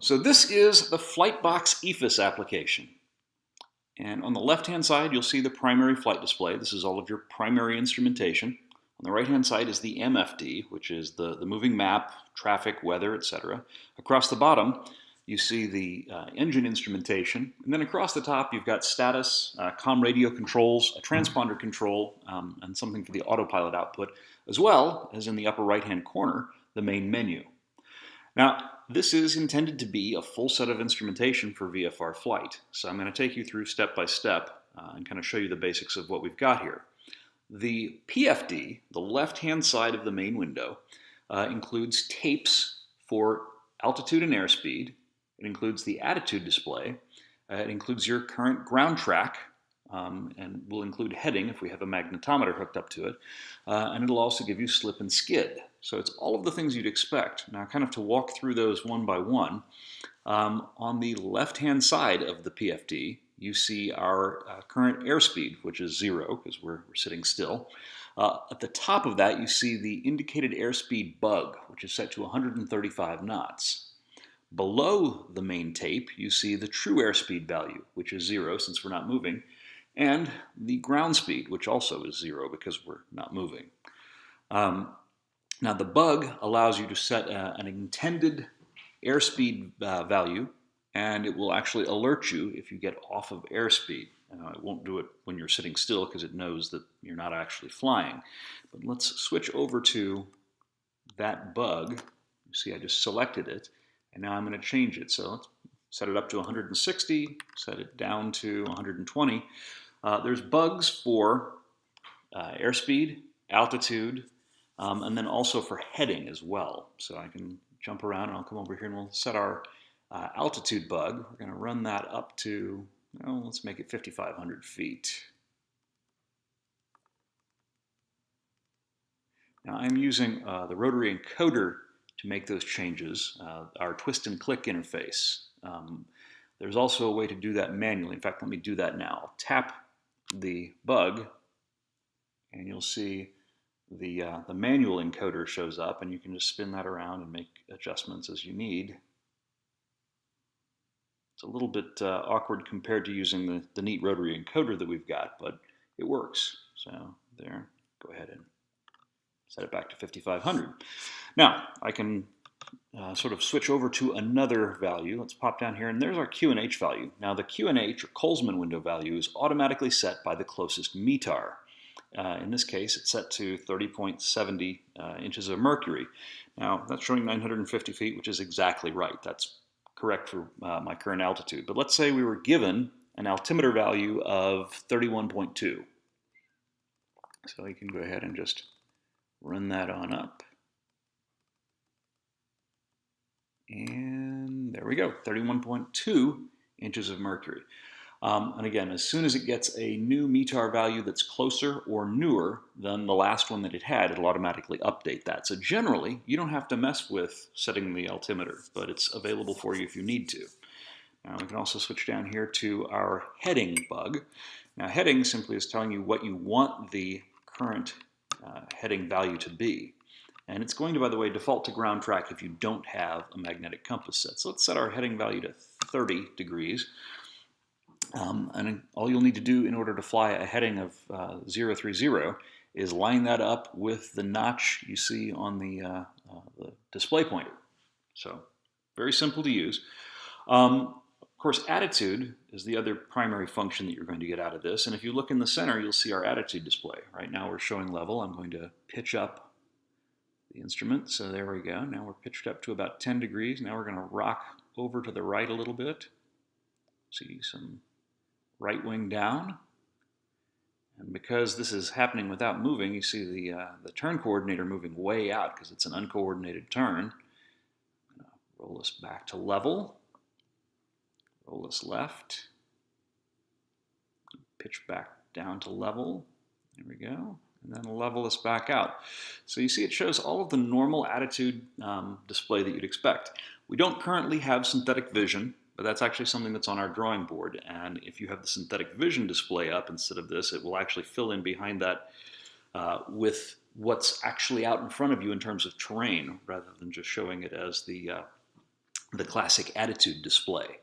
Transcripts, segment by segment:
So this is the FlightBox EFIS application. And on the left-hand side, you'll see the primary flight display. This is all of your primary instrumentation. On the right-hand side is the MFD, which is the moving map, traffic, weather, etc. Across the bottom, you see the engine instrumentation. And then across the top, you've got status, comm radio controls, a transponder control, and something for the autopilot output, as well as in the upper right-hand corner, the main menu. Now, this is intended to be a full set of instrumentation for VFR flight. So I'm going to take you through step by step and kind of show you the basics of what we've got here. The PFD, the left-hand side of the main window, includes tapes for altitude and airspeed. It includes the attitude display. It includes your current ground track, and will include heading if we have a magnetometer hooked up to it. And it'll also give you slip and skid. So it's all of the things you'd expect. Now, kind of to walk through those one by one, on the left-hand side of the PFD, you see our current airspeed, which is 0 because we're sitting still. At the top of that, you see the indicated airspeed bug, which is set to 135 knots. Below the main tape, you see the true airspeed value, which is 0 since we're not moving, and the ground speed, which also is 0 because we're not moving. Now the bug allows you to set an intended airspeed value, and it will actually alert you if you get off of airspeed. It won't do it when you're sitting still because it knows that you're not actually flying. But let's switch over to that bug. You see I just selected it, and now I'm going to change it. So let's set it up to 160, set it down to 120. There's bugs for airspeed, altitude, and then also for heading as well. So I can jump around and I'll come over here and we'll set our altitude bug. We're going to run that up to, well, let's make it 5,500 feet. Now I'm using the rotary encoder to make those changes, our twist and click interface. There's also a way to do that manually. In fact, let me do that now. I'll tap the bug and you'll see the manual encoder shows up, and you can just spin that around and make adjustments as you need. It's a little bit awkward compared to using the neat rotary encoder that we've got, but it works. So there, go ahead and set it back to 5,500. Now, I can sort of switch over to another value. Let's pop down here, and there's our QNH value. Now, the QNH, or Colesman window value, is automatically set by the closest METAR. In this case, it's set to 30.70 inches of mercury. Now, that's showing 950 feet, which is exactly right. That's correct for my current altitude. But let's say we were given an altimeter value of 31.2. So we can go ahead and just run that on up. And there we go, 31.2 inches of mercury. And again, as soon as it gets a new METAR value that's closer or newer than the last one that it had, it'll automatically update that. So generally, you don't have to mess with setting the altimeter, but it's available for you if you need to. Now we can also switch down here to our heading bug. Now heading simply is telling you what you want the current heading value to be. And it's going to, by the way, default to ground track if you don't have a magnetic compass set. So let's set our heading value to 30 degrees. And all you'll need to do in order to fly a heading of 030 is line that up with the notch you see on the display pointer. So very simple to use. Of course, attitude is the other primary function that you're going to get out of this. And if you look in the center, you'll see our attitude display. Right now we're showing level. I'm going to pitch up the instrument. So there we go. Now we're pitched up to about 10 degrees. Now we're going to rock over to the right a little bit. See some right wing down. And because this is happening without moving, you see the turn coordinator moving way out because it's an uncoordinated turn. I'm going to roll this back to level. Roll this left. Pitch back down to level. There we go. And then level this back out. So you see it shows all of the normal attitude display that you'd expect. We don't currently have synthetic vision, but that's actually something that's on our drawing board. And if you have the synthetic vision display up instead of this, it will actually fill in behind that with what's actually out in front of you in terms of terrain, rather than just showing it as the the classic attitude display.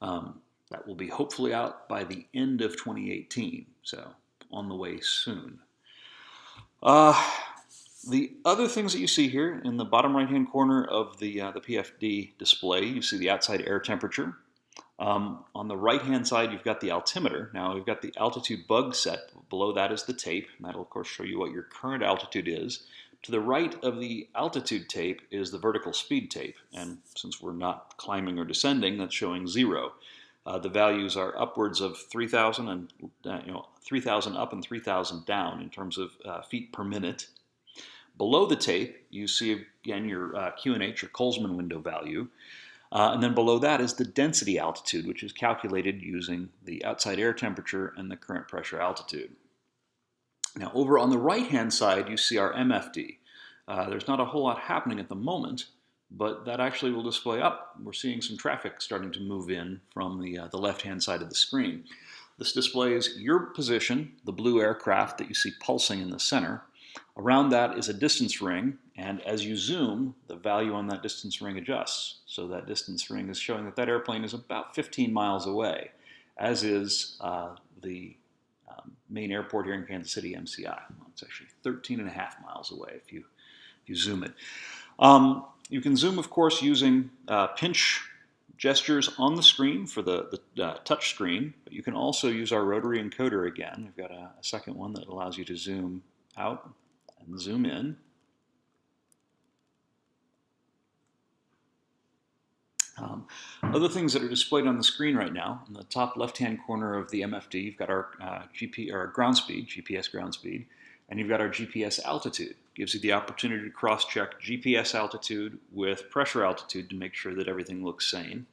That will be hopefully out by the end of 2018, so on the way soon. The other things that you see here in the bottom right-hand corner of the PFD display, you see the outside air temperature. On the right-hand side, you've got the altimeter. Now, we've got the altitude bug set. Below that is the tape. And that'll, of course, show you what your current altitude is. To the right of the altitude tape is the vertical speed tape. And since we're not climbing or descending, that's showing 0. The values are upwards of 3,000 and 3,000 up and 3,000 down in terms of feet per minute. Below the tape, you see again your QNH or Colesman window value. And then below that is the density altitude, which is calculated using the outside air temperature and the current pressure altitude. Now, over on the right-hand side, you see our MFD. There's not a whole lot happening at the moment, but that actually will display up. We're seeing some traffic starting to move in from the left-hand side of the screen. This displays your position, the blue aircraft that you see pulsing in the center. Around that is a distance ring, and as you zoom, the value on that distance ring adjusts. So that distance ring is showing that that airplane is about 15 miles away, as is the main airport here in Kansas City, MCI. Well, it's actually 13.5 miles away if you zoom it. You can zoom, of course, using pinch gestures on the screen for the touch screen, but you can also use our rotary encoder again. We've got a second one that allows you to zoom out and zoom in. Other things that are displayed on the screen right now, in the top left-hand corner of the MFD, you've got our ground speed, GPS ground speed, and you've got our GPS altitude. Gives you the opportunity to cross-check GPS altitude with pressure altitude to make sure that everything looks sane.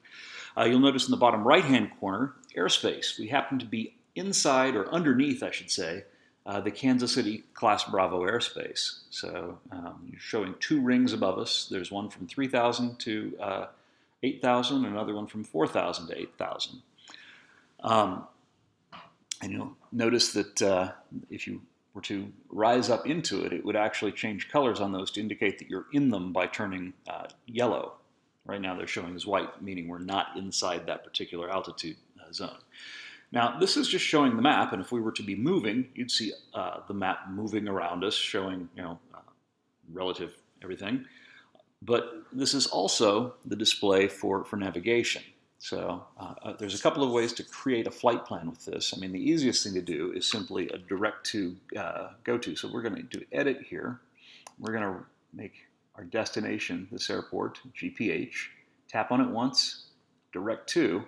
You'll notice in the bottom right-hand corner, airspace. We happen to be inside, or underneath, I should say, the Kansas City Class Bravo airspace. So you're showing 2 rings above us. There's one from 3,000 to 8,000, another one from 4,000 to 8,000. And you'll notice that if you were to rise up into it, it would actually change colors on those to indicate that you're in them by turning yellow. Right now they're showing as white, meaning we're not inside that particular altitude zone. Now, this is just showing the map, and if we were to be moving, you'd see the map moving around us, showing relative everything. But this is also the display for navigation. So there's a couple of ways to create a flight plan with this. I mean, the easiest thing to do is simply a direct to go to. So we're going to do edit here. We're going to make our destination, this airport, GPH. Tap on it once, direct to,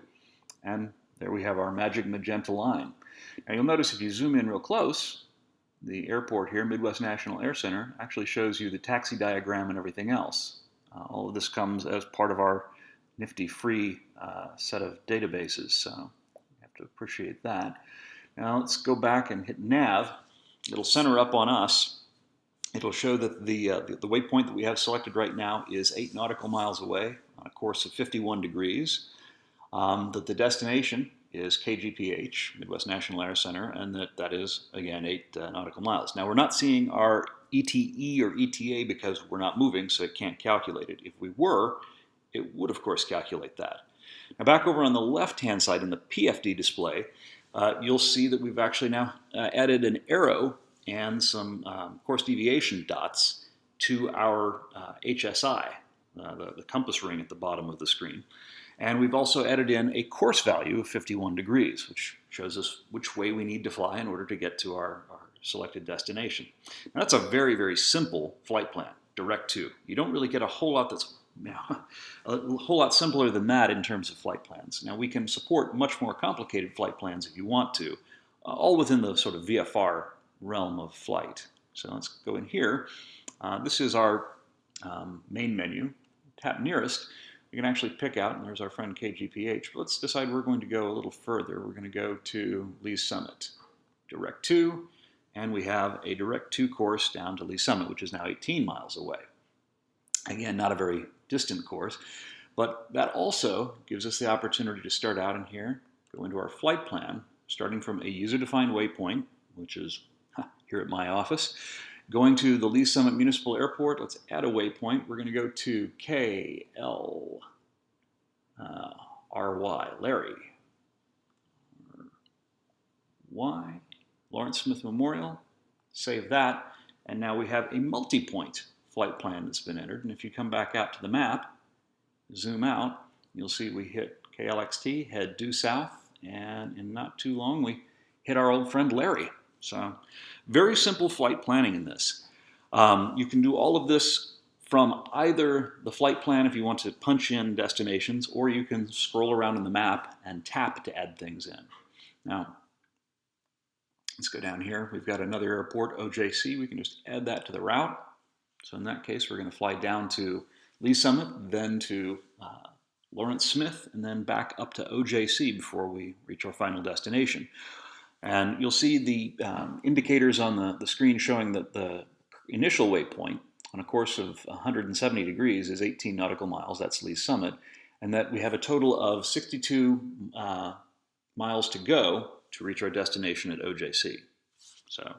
and there we have our magic magenta line. Now you'll notice if you zoom in real close, the airport here, Midwest National Air Center, actually shows you the taxi diagram and everything else. All of this comes as part of our nifty free set of databases, so you have to appreciate that. Now let's go back and hit nav. It'll center up on us. It'll show that the waypoint that we have selected right now is 8 nautical miles away on a course of 51 degrees. That the destination is KGPH, Midwest National Air Center, and that is, again, 8 nautical miles. Now, we're not seeing our ETE or ETA because we're not moving, so it can't calculate it. If we were, it would, of course, calculate that. Now, back over on the left-hand side in the PFD display, you'll see that we've actually now added an arrow and some course deviation dots to our HSI, the compass ring at the bottom of the screen. And we've also added in a course value of 51 degrees, which shows us which way we need to fly in order to get to our selected destination. Now, that's a very, very simple flight plan, direct to. You don't really get a whole lot that's a whole lot simpler than that in terms of flight plans. Now, we can support much more complicated flight plans if you want to, all within the sort of VFR realm of flight. So let's go in here. This is our main menu. Tap nearest. We can actually pick out, and there's our friend KGPH, but let's decide we're going to go a little further. We're going to go to Lee's Summit, direct to, and we have a direct to course down to Lee's Summit, which is now 18 miles away. Again, not a very distant course, but that also gives us the opportunity to start out in here, go into our flight plan, starting from a user-defined waypoint, which is here at my office. Going to the Lee's Summit Municipal Airport, let's add a waypoint. We're going to go to KL RY, Larry. Y, Lawrence Smith Memorial. Save that. And now we have a multi-point flight plan that's been entered. And if you come back out to the map, zoom out, you'll see we hit KLXT, head due south, and in not too long we hit our old friend Larry. So very simple flight planning in this. You can do all of this from either the flight plan if you want to punch in destinations, or you can scroll around in the map and tap to add things in. Now, let's go down here. We've got another airport, OJC. We can just add that to the route. So in that case, we're going to fly down to Lee Summit, then to Lawrence Smith, and then back up to OJC before we reach our final destination. And you'll see the indicators on the screen showing that the initial waypoint on a course of 170 degrees is 18 nautical miles. That's Lee Summit. And that we have a total of 62 miles to go to reach our destination at OJC. So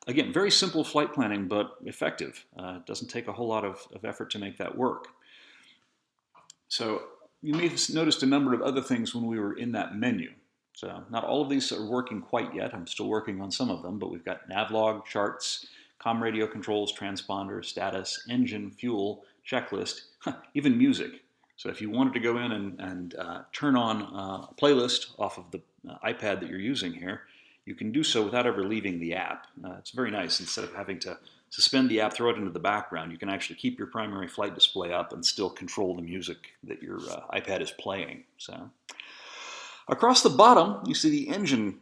again, very simple flight planning, but effective. It doesn't take a whole lot of effort to make that work. So you may have noticed a number of other things when we were in that menu. So not all of these are working quite yet. I'm still working on some of them, but we've got navlog, charts, comm radio controls, transponder, status, engine, fuel, checklist, even music. So if you wanted to go in and turn on a playlist off of the iPad that you're using here, you can do so without ever leaving the app. It's very nice. Instead of having to suspend the app, throw it into the background, you can actually keep your primary flight display up and still control the music that your iPad is playing. So across the bottom, you see the engine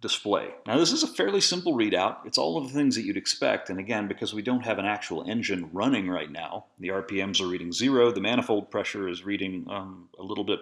display. Now this is a fairly simple readout. It's all of the things that you'd expect, and again, because we don't have an actual engine running right now, the RPMs are reading 0, the manifold pressure is reading a little bit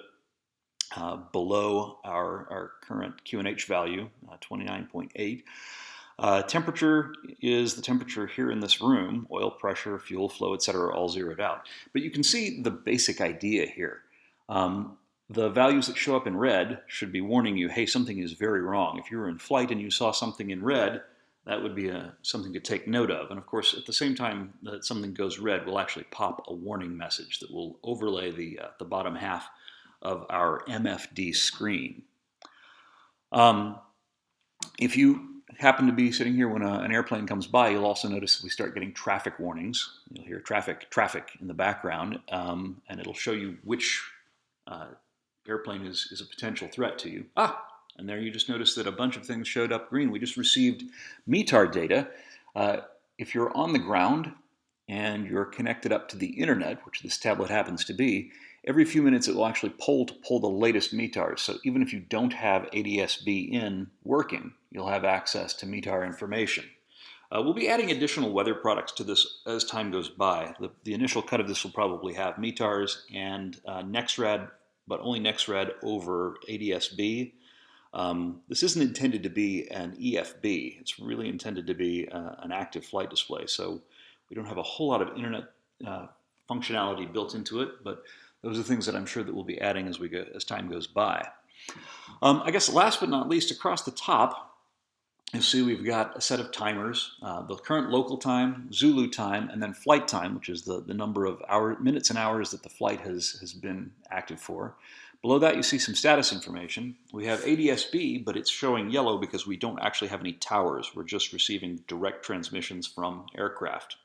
below our current QNH value, 29.8. Temperature is the temperature here in this room. Oil pressure, fuel flow, etc. are all zeroed out. But you can see the basic idea here. The values that show up in red should be warning you, hey, something is very wrong. If you were in flight and you saw something in red, that would be something to take note of. And of course, at the same time that something goes red, we'll actually pop a warning message that will overlay the bottom half of our MFD screen. If you happen to be sitting here when an airplane comes by, you'll also notice that we start getting traffic warnings. You'll hear traffic in the background, and it'll show you which airplane is a potential threat to you. And there you just noticed that a bunch of things showed up green. We just received METAR data. If you're on the ground and you're connected up to the internet, which this tablet happens to be, every few minutes it will actually pull the latest METARs. So even if you don't have ADS-B in working, you'll have access to METAR information. We'll be adding additional weather products to this as time goes by. The initial cut of this will probably have METARs and NEXRAD, but only NEXRAD over ADS-B. This isn't intended to be an EFB. It's really intended to be an active flight display. So we don't have a whole lot of internet functionality built into it, but those are things that I'm sure that we'll be adding as time goes by. I guess last but not least, across the top, you'll see we've got a set of timers, the current local time, Zulu time, and then flight time, which is the number of minutes and hours that the flight has been active for. Below that, you see some status information. We have ADS-B, but it's showing yellow because we don't actually have any towers. We're just receiving direct transmissions from aircraft.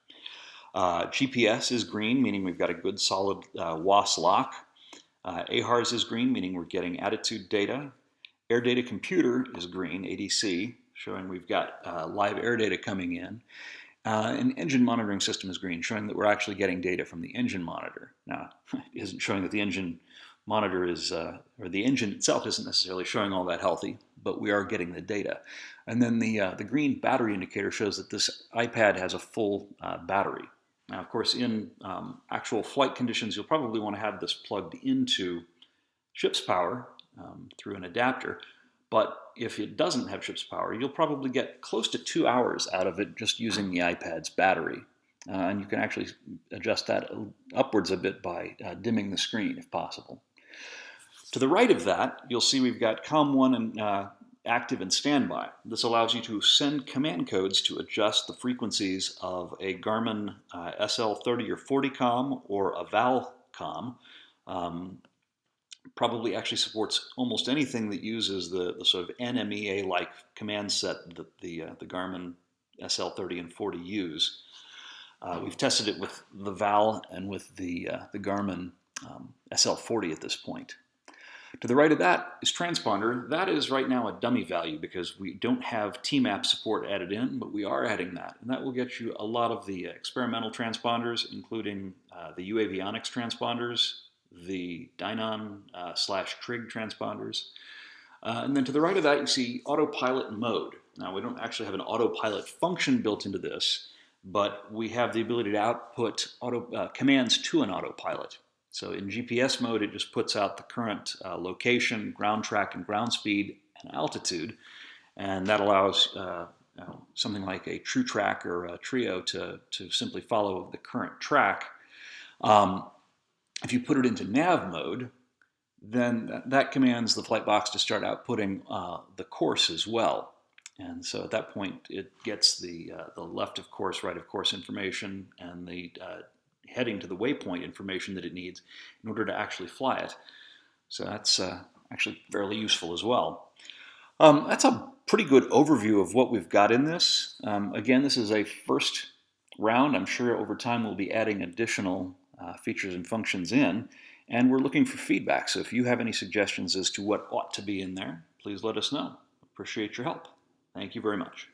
GPS is green, meaning we've got a good solid WAS lock. AHARS is green, meaning we're getting attitude data. Air data computer is green, ADC, showing we've got live air data coming in. And engine monitoring system is green, showing that we're actually getting data from the engine monitor. Now, it isn't showing that the engine monitor is, or the engine itself isn't necessarily showing all that healthy, but we are getting the data. And then the green battery indicator shows that this iPad has a full battery. Now, of course, in actual flight conditions, you'll probably want to have this plugged into ship's power through an adapter. But if it doesn't have ship's power, you'll probably get close to 2 hours out of it just using the iPad's battery. And you can actually adjust that upwards a bit by dimming the screen if possible. To the right of that, you'll see we've got COM1 and active and standby. This allows you to send command codes to adjust the frequencies of a Garmin SL30 or 40 comm or a VAL comm. probably actually supports almost anything that uses the sort of NMEA-like command set that the Garmin SL30 and 40 use. We've tested it with the VAL and with the Garmin SL40 at this point. To the right of that is transponder. That is right now a dummy value because we don't have TMAP support added in, but we are adding that. And that will get you a lot of the experimental transponders, including the UAvionics transponders, the Dynon/Trig transponders. And then to the right of that, you see autopilot mode. Now, we don't actually have an autopilot function built into this, but we have the ability to output commands to an autopilot. So in GPS mode, it just puts out the current location, ground track, and ground speed and altitude, and that allows something like a true track or a trio to simply follow the current track. If you put it into nav mode, then that commands the FlightBox to start outputting the course as well. And so at that point, it gets the left of course, right of course information and the heading to the waypoint information that it needs in order to actually fly it. So that's actually fairly useful as well. That's a pretty good overview of what we've got in this. Again, this is a first round. I'm sure over time we'll be adding additional features and functions in, and we're looking for feedback. So if you have any suggestions as to what ought to be in there, please let us know. Appreciate your help. Thank you very much.